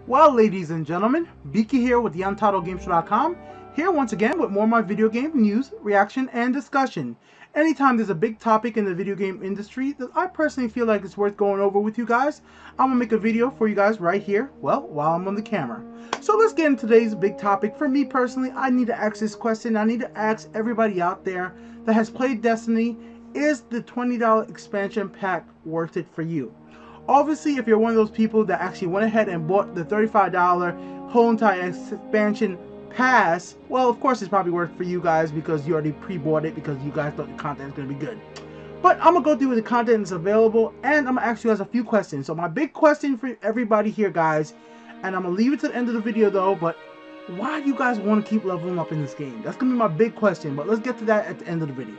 Well, ladies and gentlemen, Biki here with TheUntitledGameShow.com, here once again with more of my video game news, reaction, and discussion. Anytime there's a big topic in the video game industry that I personally feel like it's worth going over with you guys, I'm going to make a video for you guys right here, well, while I'm on the camera. So let's get into today's big topic. For me personally, I need to ask this question. I need to ask everybody out there that has played Destiny, is the $20 expansion pack worth it for you? Obviously, if you're one of those people that actually went ahead and bought the $35 whole entire expansion pass, well, of course it's probably worth it for you guys because you already pre-bought it because you guys thought the content is going to be good. But I'm going to go through the content that's available, and I'm going to ask you guys a few questions. So my big question for everybody here, guys, and I'm going to leave it to the end of the video though, but why do you guys want to keep leveling up in this game? That's going to be my big question, but let's get to that at the end of the video.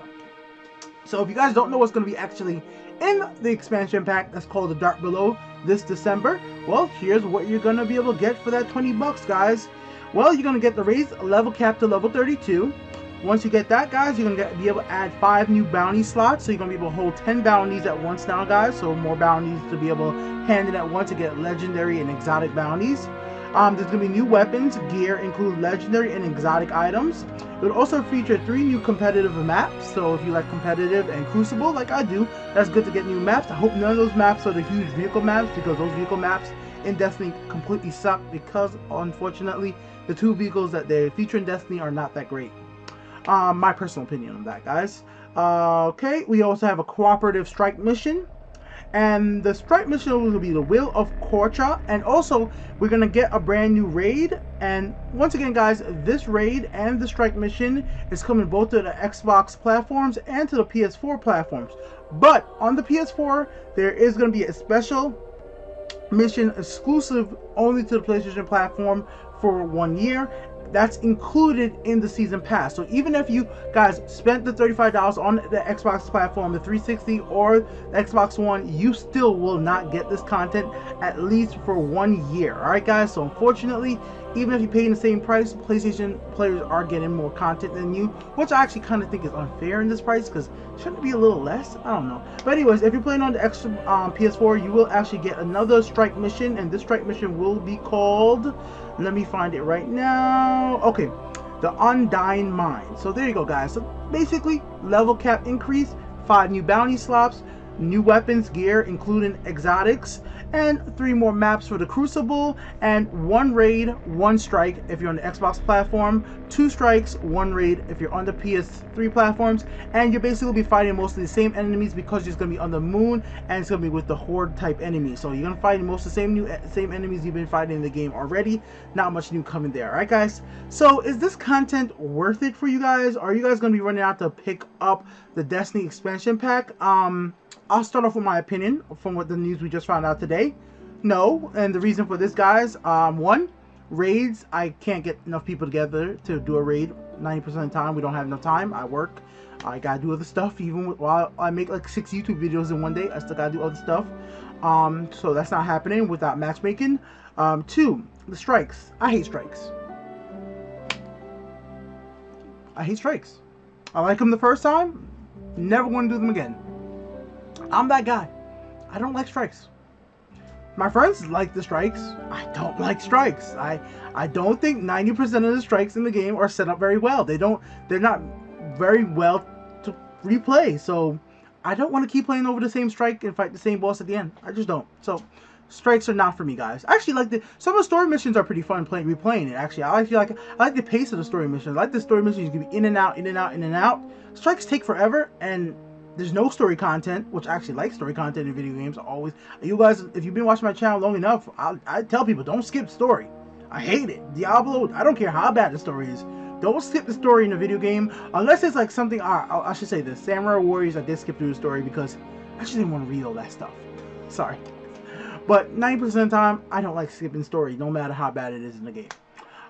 So if you guys don't know what's going to be actually in the expansion pack that's called the Dark Below this December, well, here's what you're going to be able to get for that 20 bucks, guys. Well, you're going to get the raised level cap to level 32. Once you get that, guys, you're going to be able to add 5 new bounty slots. So you're going to be able to hold 10 bounties at once now, guys. So more bounties to be able to hand in at once to get legendary and exotic bounties. There's going to be new weapons, gear, include legendary and exotic items. It will also feature 3 new competitive maps, so if you like competitive and Crucible like I do, that's good to get new maps. I hope none of those maps are the huge vehicle maps, because those vehicle maps in Destiny completely suck, because unfortunately the 2 vehicles that they feature in Destiny are not that great. My personal opinion on that, guys. Okay, we also have a cooperative strike mission. And the strike mission will be the Will of Korcha, and also we're gonna get a brand new raid. And once again, guys, this raid and the strike mission is coming both to the Xbox platforms and to the PS4 platforms. But on the PS4, there is gonna be a special mission exclusive only to the PlayStation platform for 1 year. That's included in the season pass. So even if you guys spent the $35 on the Xbox platform, the 360 or the Xbox One, you still will not get this content at least for 1 year. Alright, guys, so unfortunately, even if you pay the same price, PlayStation players are getting more content than you, which I actually kind of think is unfair in this price, because shouldn't it be a little less? I don't know. But anyways, if you're playing on the extra PS4, you will actually get another strike mission, and this strike mission will be called, let me find it right now. Okay, the Undying Mind. So there you go, guys. So basically, level cap increase, 5 new bounty slots, new weapons, gear, including exotics, and 3 more maps for the Crucible, and 1 raid, 1 strike if you're on the Xbox platform, 2 strikes, 1 raid if you're on the PS3 platforms, and you're basically be fighting mostly the same enemies because you're going to be on the moon, and it's going to be with the horde type enemies. So you're going to fight most of the same enemies you've been fighting in the game already. Not much new coming there. Alright, guys, so is this content worth it for you guys? Are you guys going to be running out to pick up the Destiny expansion pack? I'll start off with my opinion from what the news we just found out today. No, and the reason for this, guys, one, raids, I can't get enough people together to do a raid. 90% of the time, we don't have enough time. I work, I gotta do other stuff. Even while I make like 6 YouTube videos in one day, I still gotta do other stuff. So that's not happening without matchmaking. 2, the strikes. I hate strikes. I hate strikes. I like them the first time, never want to do them again. I'm that guy. I don't like strikes. My friends like the strikes. I don't like strikes. I don't think 90% of the strikes in the game are set up very well. They're not very well to replay. So I don't want to keep playing over the same strike and fight the same boss at the end. I just don't. So strikes are not for me, guys. I actually like some of the story missions are pretty fun replaying it. Actually, I like the pace of the story missions. I like the story missions. You can be in and out, in and out, in and out. Strikes take forever, and there's no story content, which I actually like story content in video games. Always, you guys, if you've been watching my channel long enough, I tell people don't skip story. I hate it. Diablo, I don't care how bad the story is. Don't skip the story in a video game unless it's like something. I should say this: Samurai Warriors, I did skip through the story because I just didn't want to read all that stuff. Sorry, but 90% of the time, I don't like skipping story, no matter how bad it is in the game.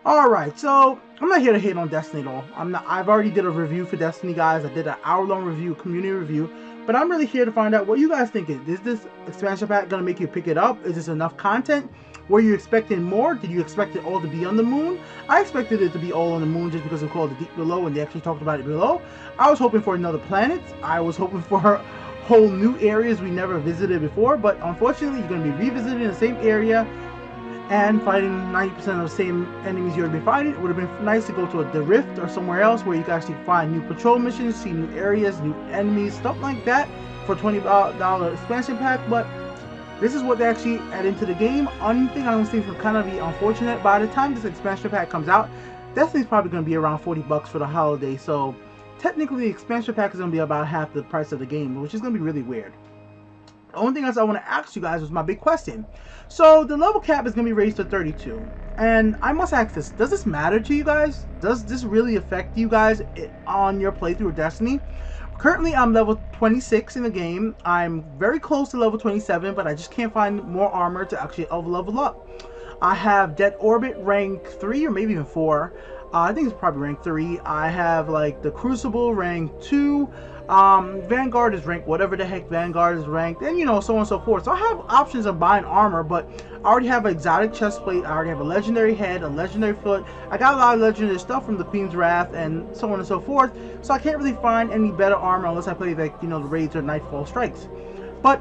Alright, so I'm not here to hate on Destiny at all. I've already did a review for Destiny, guys. I did an hour-long review, community review. But I'm really here to find out what you guys think. Is this expansion pack going to make you pick it up? Is this enough content? Were you expecting more? Did you expect it all to be on the moon? I expected it to be all on the moon just because it's called the Deep Below and they actually talked about it below. I was hoping for another planet. I was hoping for whole new areas we never visited before. But unfortunately, you're going to be revisiting the same area and fighting 90% of the same enemies you would have been fighting. It would have been nice to go to the Rift or somewhere else where you can actually find new patrol missions, see new areas, new enemies, stuff like that for $20 expansion pack. But this is what they actually add into the game. Only thing I don't think would kind of be unfortunate, by the time this expansion pack comes out, that thing's probably going to be around $40 for the holiday. So technically the expansion pack is going to be about half the price of the game, which is going to be really weird. The only thing else I want to ask you guys was my big question. So the level cap is going to be raised to 32. And I must ask this, does this matter to you guys? Does this really affect you guys on your playthrough of Destiny? Currently I'm level 26 in the game. I'm very close to level 27, but I just can't find more armor to actually level up. I have Dead Orbit rank 3 or maybe even 4. I think it's probably rank 3. I have like the Crucible rank 2. Vanguard is ranked whatever the heck Vanguard is ranked, and you know, so on and so forth. So I have options of buying armor, but I already have an exotic chest plate, I already have a legendary head, a legendary foot. I got a lot of legendary stuff from the Queen's Wrath and so on and so forth, so I can't really find any better armor unless I play like, you know, the raids or Nightfall Strikes. But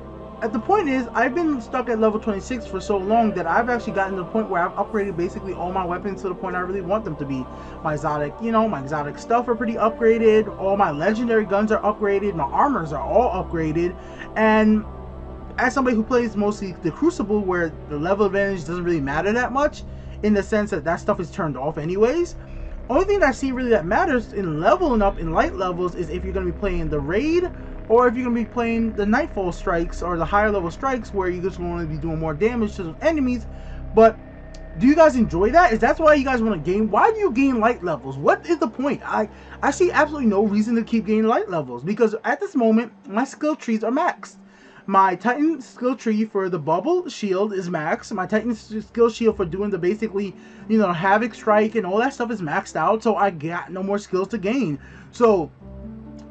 the point is, I've been stuck at level 26 for so long that I've actually gotten to the point where I've upgraded basically all my weapons to the point I really want them to be. My exotic, you know, my exotic stuff are pretty upgraded. All my legendary guns are upgraded. My armors are all upgraded. And as somebody who plays mostly the Crucible, where the level advantage doesn't really matter that much, in the sense that that stuff is turned off anyways, only thing that I see really that matters in leveling up in light levels is if you're going to be playing the raid, or if you're going to be playing the Nightfall Strikes or the higher level strikes where you're just going to be doing more damage to those enemies. But do you guys enjoy that? Is that why you guys want to gain? Why do you gain light levels? What is the point? I see absolutely no reason to keep gaining light levels, because at this moment my skill trees are maxed. My Titan skill tree for the bubble shield is maxed. My Titan skill shield for doing the basically, you know, Havoc Strike and all that stuff is maxed out. So I got no more skills to gain. So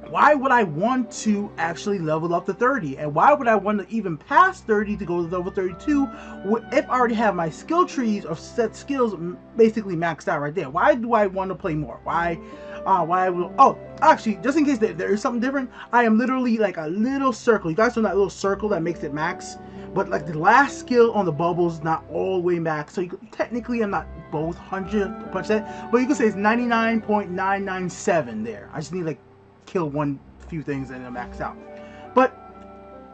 why would I want to actually level up to 30? And why would I want to even pass 30 to go to level 32 if I already have my skill trees or set skills basically maxed out right there? Why do I want to play more? Why will, oh, actually, just in case there is something different, I am literally like a little circle. You guys know that little circle that makes it max? But like the last skill on the bubble is not all the way max. So you could, technically I'm not both 100%, but you can say it's 99.997 there. I just need like kill few things and then max out. But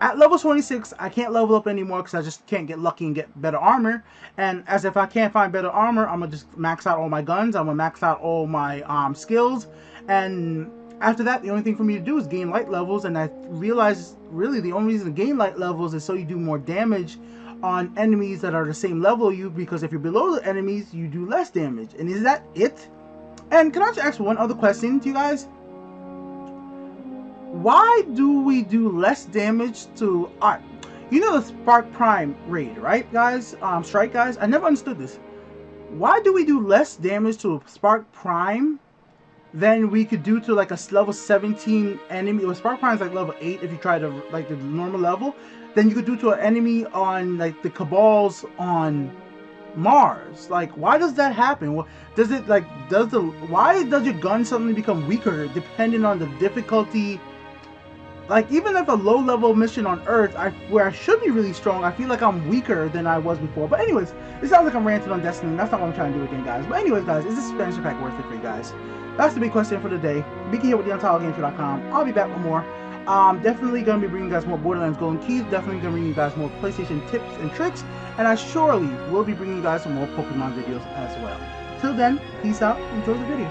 at level 26 I can't level up anymore because I just can't get lucky and get better armor. And as if I can't find better armor, I'm gonna just max out all my guns, I'm gonna max out all my skills, and after that the only thing for me to do is gain light levels. And I realized really the only reason to gain light levels is so you do more damage on enemies that are the same level you, because if you're below the enemies you do less damage. And is that it? And can I just ask one other question to you guys? Why do we do less damage to art? You know the Spark Prime raid, right guys? Strike guys, I never understood this. Why do we do less damage to a Spark Prime than we could do to like a level 17 enemy? Or Spark Prime is like level 8 if you try to like the normal level. Then you could do to an enemy on like the Cabals on Mars. Like, why does that happen? Does it like, why does your gun suddenly become weaker depending on the difficulty? Like, even if a low-level mission on Earth, where I should be really strong, I feel like I'm weaker than I was before. But anyways, it sounds like I'm ranting on Destiny. That's not what I'm trying to do again, guys. But anyways, guys, is this expansion pack worth it for you guys? That's the big question for the day. Beaky here with TheUntitledGameShow.com. I'll be back with more. Definitely going to be bringing you guys more Borderlands Golden Keys. Definitely going to bring you guys more PlayStation tips and tricks. And I surely will be bringing you guys some more Pokemon videos as well. Till then, peace out. Enjoy the video.